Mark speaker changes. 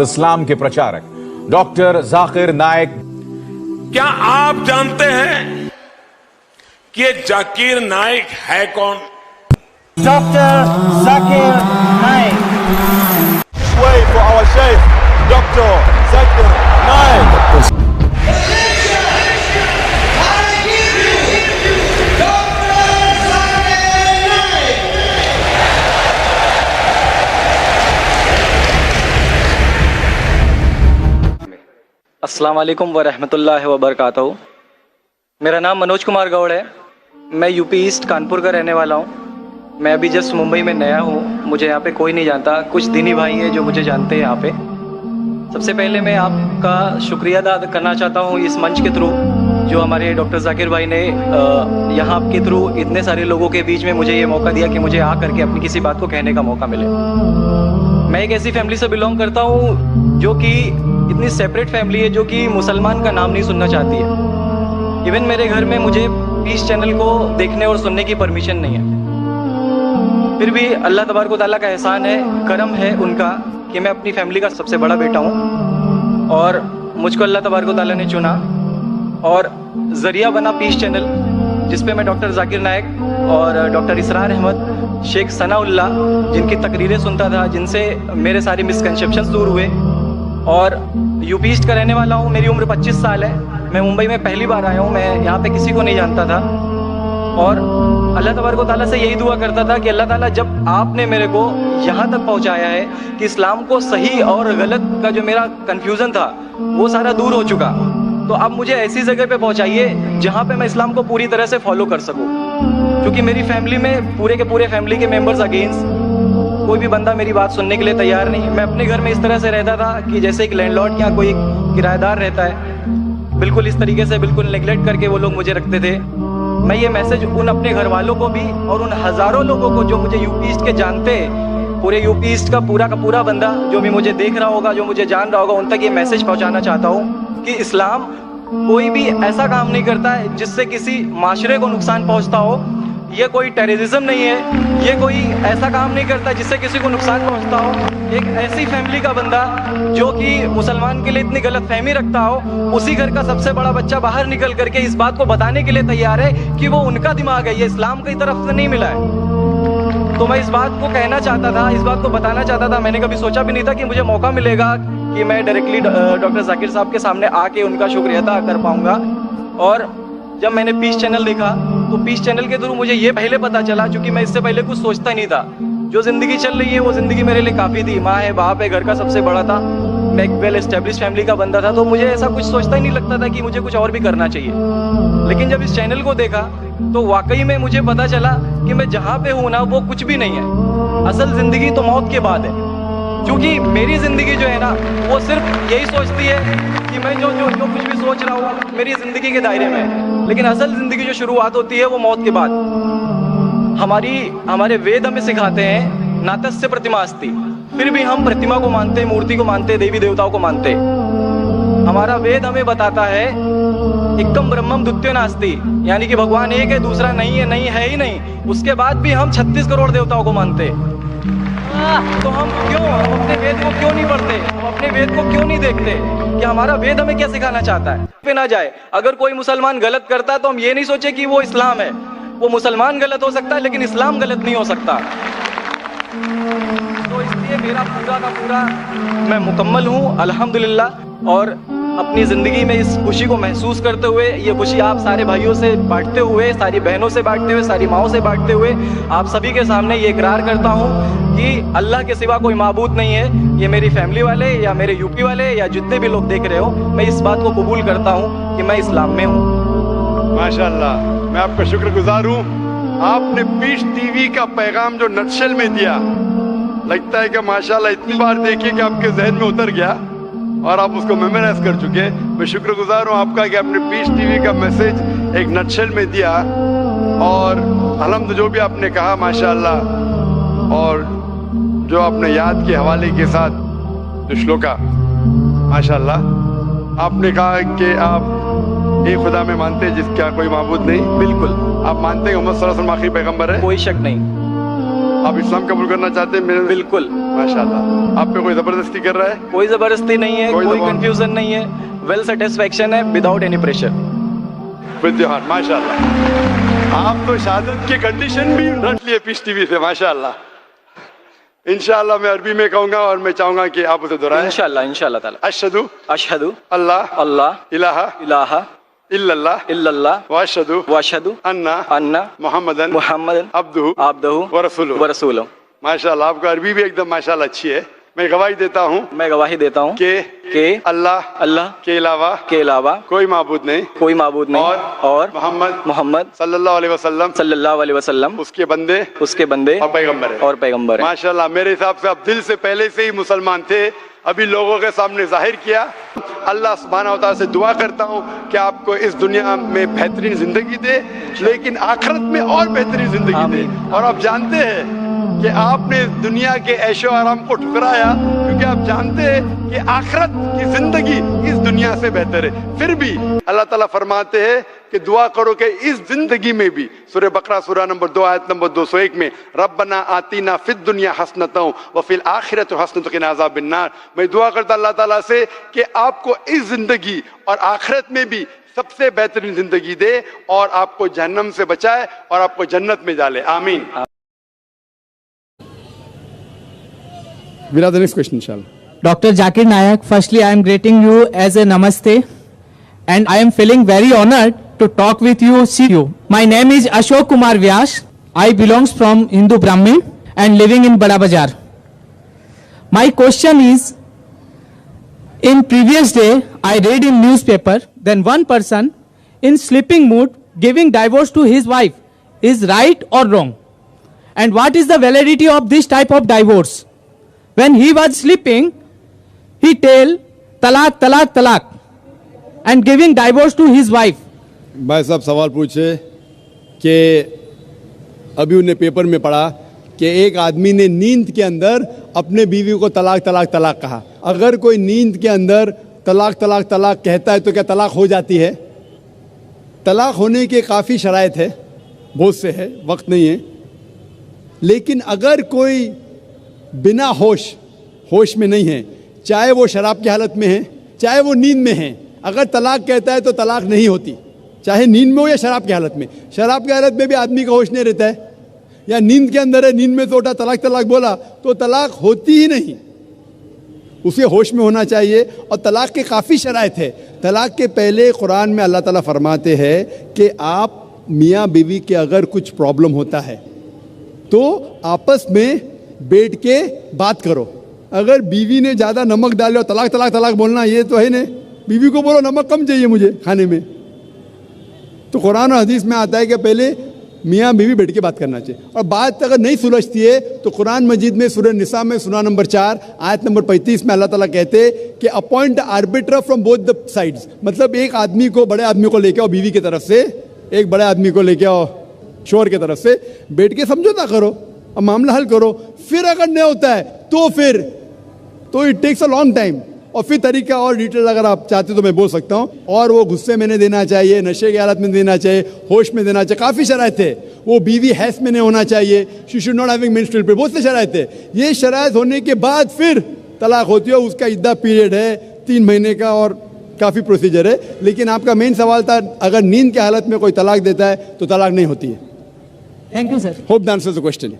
Speaker 1: इस्लाम के प्रचारक डॉक्टर जाकिर नाइक।
Speaker 2: क्या आप जानते हैं कि ये जाकिर नाइक है कौन?
Speaker 3: Doctor Zakir Naik.
Speaker 1: Way for our Sheikh, Dr. Zakir Naik.
Speaker 4: अस्सलाम वालेकुम वरहमतुल्लाहि वबरकातुहू। मेरा नाम मनोज कुमार गौड़ है। मैं यूपी ईस्ट कानपुर का रहने वाला हूँ। मैं अभी जस्ट मुंबई में नया हूँ। मुझे यहाँ पे कोई नहीं जानता, कुछ दीनी भाई हैं जो मुझे जानते हैं यहाँ पे। सबसे पहले मैं आपका शुक्रिया अदा करना चाहता हूँ इस मंच के थ्रू, जो हमारे डॉक्टर जाकिर भाई ने यहाँ आपके थ्रू इतने सारे लोगों के बीच में मुझे ये मौका दिया कि मुझे आ करके अपनी किसी बात को कहने का मौका मिले। मैं एक ऐसी फैमिली से बिलोंग करता हूँ जो कि इतनी सेपरेट फैमिली है, जो कि मुसलमान का नाम नहीं सुनना चाहती है। इवन मेरे घर में मुझे पीस चैनल को देखने और सुनने की परमिशन नहीं है। फिर भी अल्लाह तबारक व तआला का एहसान है, करम है उनका कि मैं अपनी फैमिली का सबसे बड़ा बेटा हूँ और मुझको अल्लाह तबारक व तआला ने चुना और ज़रिया बना पीस चैनल, जिसपे मैं डॉक्टर जाकिर नाइक और डॉक्टर इसरार अहमद, शेख सनाउल्लाह, जिनकी तकरीरें सुनता था, जिनसे मेरे सारे मिसकंसेप्शंस दूर हुए। और यूपी ईस्ट का रहने वाला हूँ। मेरी उम्र 25 साल है। मैं मुंबई में पहली बार आया हूँ। मैं यहाँ पे किसी को नहीं जानता था और अल्लाह तबारक व तआला से यही दुआ करता था कि अल्लाह ताला जब आपने मेरे को यहाँ तक पहुँचाया है कि इस्लाम को सही और गलत का जो मेरा कन्फ्यूज़न था वो सारा दूर हो चुका, तो अब मुझे ऐसी जगह पे पहुँचाइए जहाँ पे मैं इस्लाम को पूरी तरह से फॉलो कर सकूँ। क्योंकि मेरी फैमिली में पूरे के पूरे फैमिली के मेंबर्स अगेंस्ट, कोई भी बंदा मेरी बात सुनने के लिए तैयार नहीं। मैं अपने घर में इस तरह से रहता था कि जैसे एक लैंडलॉर्ड या कोई किराएदार रहता है, बिल्कुल इस तरीके से बिल्कुल नेग्लेक्ट करके वो लोग मुझे रखते थे। मैं ये मैसेज उन अपने घर वालों को भी और उन हज़ारों लोगों को जो मुझे यूपी ईस्ट के जानते, पूरे यूपी ईस्ट का पूरा बंदा जो भी मुझे देख रहा होगा, जो मुझे जान रहा होगा, उन तक ये मैसेज पहुँचाना चाहता हूँ कि इस्लाम कोई भी ऐसा काम नहीं करता है जिससे किसी माशरे को नुकसान पहुँचता हो। ये कोई टेररिज्म नहीं है, ये कोई ऐसा काम नहीं करता जिससे किसी को नुकसान पहुंचता हो। एक ऐसी फैमिली का बंदा जो कि मुसलमान के लिए इतनी गलत फहमी रखता हो, उसी घर का सबसे बड़ा बच्चा बाहर निकल करके इस बात को बताने के लिए तैयार है कि वो उनका दिमाग है, ये इस्लाम की तरफ से नहीं मिला है। तो मैं इस बात को कहना चाहता था, इस बात को बताना चाहता था। मैंने कभी सोचा भी नहीं था कि मुझे मौका मिलेगा कि मैं डायरेक्टली डॉक्टर जाकिर साहब के सामने आके उनका शुक्रिया अदा कर पाऊंगा। और जब मैंने पीस चैनल देखा तो पीस चैनल के थ्रू मुझे ये पहले पता चला, क्योंकि मैं इससे पहले कुछ सोचता ही नहीं था। जो ज़िंदगी चल रही है वो ज़िंदगी मेरे लिए काफ़ी थी। माँ है, बाप है, घर का सबसे बड़ा था, मैं एक वेल एस्टेब्लिश फैमिली का बंदा था, तो मुझे ऐसा कुछ सोचता ही नहीं लगता था कि मुझे कुछ और भी करना चाहिए। लेकिन जब इस चैनल को देखा तो वाकई में मुझे पता चला कि मैं जहाँ पे हूँ ना वो कुछ भी नहीं है। असल ज़िंदगी तो मौत के बाद है, क्योंकि मेरी ज़िंदगी जो है ना वो सिर्फ यही सोचती है कि मैं जो कुछ भी सोच रहा हूँ मेरी ज़िंदगी के दायरे में है। लेकिन असल ज़िंदगी जो शुरुआत होती है वो मौत के बाद। हमारे वेद हमें सिखाते हैं नातस्य प्रतिमा अस्ति, फिर भी हम प्रतिमा को मानते, मूर्ति को मानते, देवी देवताओं को मानते। हमारा वेद हमें बताता है एकम ब्रह्मम द्वितीयो नास्ति, यानी कि भगवान एक है, दूसरा नहीं है ही नहीं। उसके बाद भी हम 36 करोड़ देवताओं को मानते। तो हम अपने वेद को क्यों नहीं पढ़ते, हम अपने वेद को क्यों नहीं देखते कि हमारा वेद हमें क्या सिखाना चाहता है। पे ना जाए, अगर कोई मुसलमान गलत करता है तो हम ये नहीं सोचे कि वो इस्लाम है। वो मुसलमान गलत हो सकता है लेकिन इस्लाम गलत नहीं हो सकता। तो इसलिए मेरा पूरा का पूरा मैं मुकम्मल हूँ अल्हम्दुलिल्लाह। और अपनी ज़िंदगी में इस खुशी को महसूस करते हुए, ये खुशी आप सारे भाइयों से बांटते हुए, सारी बहनों से बांटते हुए, सारी माँओं से बांटते हुए, आप सभी के सामने ये इकरार करता हूँ कि अल्लाह के सिवा कोई माबूद नहीं है। ये मेरी फैमिली वाले या मेरे यूपी वाले या जितने भी लोग देख रहे हो, मैं इस बात को कबूल करता हूँ कि मैं इस्लाम में हूँ।
Speaker 5: माशाअल्लाह, मैं आपका शुक्रगुजार हूँ। आपने पीस टीवी का पैगाम जो नटशेल में दिया, लगता है कि माशाअल्लाह इतनी बार देखिए कि आपके जहन में उतर गया और आप उसको मेमोराइज कर चुके। मैं शुक्रगुजार हूँ आपका कि आपने पीस टीवी का मैसेज एक नटशेल में दिया। और अलहम्द जो भी आपने कहा माशाअल्लाह, और जो आपने याद के हवाले के साथ जो श्लोका, माशाअल्लाह आपने कहा कि आप एक खुदा में मानते हैं जिसका कोई माबूद नहीं।
Speaker 4: बिल्कुल,
Speaker 5: आप मानते हैं मोहम्मद सल्लल्लाहु अलैहि वसल्लम आखिरी पैगंबर है?
Speaker 4: कोई शक नहीं।
Speaker 5: आप इस्लाम कबूल करना चाहते हैं मेरे?
Speaker 4: बिल्कुल।
Speaker 5: माशाल्लाह। आप पे कोई जबरदस्ती कर रहा है?
Speaker 4: कोई जबरदस्ती नहीं है, कोई
Speaker 5: दबाव-
Speaker 4: कंफ्यूजन नहीं है, वेल सेटिस्फेक्शन है without any pressure.
Speaker 5: With your heart, माशाल्लाह। आप तो शहादत के कंडीशन भी रट लिए पीस टीवी से, माशाल्लाह। इंशाल्लाह मैं अरबी में कहूंगा और मैं चाहूंगा कि आप उसे दोहराएं।
Speaker 4: इंशाल्लाह इंशाल्लाह ताला।
Speaker 5: अशहदु
Speaker 4: अशहदु
Speaker 5: अल्लाह
Speaker 4: अल्लाह
Speaker 5: इलाहा
Speaker 4: इलाहा
Speaker 5: इल्लल्लाह
Speaker 4: इल्लल्लाह
Speaker 5: व अशहदु
Speaker 4: व अशहदु
Speaker 5: अन्ना
Speaker 4: अन्ना
Speaker 5: मुहम्मदन
Speaker 4: मुहम्मदन
Speaker 5: अब्दुहु
Speaker 4: अब्दुहु
Speaker 5: व रसूलुहु।
Speaker 4: व रसूलुहु।
Speaker 5: माशाल्लाह, आपका अरबी भी एकदम माशाल्लाह अच्छी है। मैं गवाही देता हूँ
Speaker 4: मैं गवाही देता हूँ
Speaker 5: कि अल्लाह
Speaker 4: अल्लाह
Speaker 5: के अलावा
Speaker 4: के अलावा
Speaker 5: कोई माबूद नहीं
Speaker 4: कोई माबूद नहीं और
Speaker 5: मोहम्मद
Speaker 4: मोहम्मद
Speaker 5: सल्लल्लाहु अलैहि वसल्लम
Speaker 4: सल्लल्लाहु अलैहि वसल्लम
Speaker 5: उसके बंदे
Speaker 4: उसके बंदे
Speaker 5: और पैगंबर है।
Speaker 4: और पैगंबर है।
Speaker 5: माशाल्लाह, मेरे हिसाब से आप दिल से पहले से ही मुसलमान थे, अभी लोगों के सामने जाहिर किया। अल्लाह सुब्हानहू व तआला से दुआ करता हूँ कि आपको इस दुनिया में बेहतरीन जिंदगी दे, लेकिन आखिरत में और बेहतरीन जिंदगी दे। और आप जानते हैं कि आपने दुनिया के ऐशो आराम को ठुकराया क्योंकि आप जानते हैं कि आखिरत की जिंदगी इस दुनिया से बेहतर है। फिर भी अल्लाह ताला फरमाते हैं कि दुआ करो कि इस जिंदगी में भी, सूरह बकरा सूरह नंबर 2 आयत नंबर 201 में, रब्बना आतीना फिद दुनिया हसनतों व फिल आखिरत हसनतों क़िना अज़ाबिन्नार। मैं दुआ करता अल्लाह ताला से कि आपको इस जिंदगी और आखिरत में भी सबसे बेहतरीन जिंदगी दे और आपको जहन्नम से बचाए और आपको जन्नत में डाले। आमीन।
Speaker 6: We'll have the next question, inshallah.
Speaker 3: Dr. Zakir Naik, firstly, I am greeting you as a namaste, and I am feeling very honored to talk with you, see you. My name is Ashok Kumar Vyas. I belongs from Hindu Brahmin and living in Bada Bazaar. My question is, in previous day, I read in newspaper, then one person in sleeping mood giving divorce to his wife is right or wrong? And what is the validity of this type of divorce? When he was sleeping, he tell talak, talak, talak and giving divorce to his wife.
Speaker 6: भाई साहब सवाल पूछे कि अभी उन्हें paper में पढ़ा कि एक आदमी ने नींद के अंदर अपने बीवी को तलाक तलाक तलाक कहा। अगर कोई नींद के अंदर तलाक तलाक तलाक कहता है तो क्या तलाक हो जाती है? तलाक होने के काफ़ी शराइत है, बहुत से है, वक्त नहीं है। लेकिन अगर कोई बिना होश में नहीं है, चाहे वो शराब की हालत में है, चाहे वो नींद में है, अगर तलाक कहता है तो तलाक नहीं होती, चाहे नींद में हो या शराब की हालत में। शराब की हालत में भी आदमी का होश नहीं रहता है, या नींद के अंदर है, नींद में तो उठा तलाक तलाक बोला तो तलाक होती ही नहीं, उसे होश में होना चाहिए। और तलाक के काफ़ी शराइत है। तलाक के पहले कुरान में अल्लाह ताला फरमाते हैं कि आप मियाँ बीवी के अगर कुछ प्रॉब्लम होता है तो आपस में बैठ के बात करो। अगर बीवी ने ज़्यादा नमक डाले और तलाक तलाक तलाक बोलना, ये तो है नहीं। बीवी को बोलो नमक कम चाहिए मुझे खाने में, तो कुरान और हदीस में आता है कि पहले मियाँ बीवी बैठ के बात करना चाहिए। और बात अगर नहीं सुलझती है तो कुरान मजीद में सूरह निसा में सूरा नंबर 4 आयत नंबर 35 में अल्लाह ताला कहते हैं कि appoint arbiter from both the sides. मतलब एक आदमी को, बड़े आदमी को लेके आओ बीवी की तरफ से, एक बड़े आदमी को लेके आओ शोहर की तरफ से, बैठ के समझौता करो और मामला हल करो। फिर अगर नहीं होता है तो it takes a long time. और फिर तरीका और डिटेल अगर आप चाहते तो मैं बोल सकता हूँ। और वो गुस्से में नहीं देना चाहिए, नशे की हालत में देना चाहिए, होश में देना चाहिए, काफ़ी शराइत है। वो बीवी हैस में नहीं होना चाहिए, she should not having menstrual period, बहुत से शराइत है। ये शराइत होने के बाद फिर तलाक होती है। उसका इद्दा पीरियड है 3 महीने का और काफ़ी प्रोसीजर है। लेकिन आपका मेन सवाल था, अगर नींद की हालत में कोई तलाक देता है तो तलाक नहीं होती है।
Speaker 3: Thank you, sir.
Speaker 6: Hope that answers the question.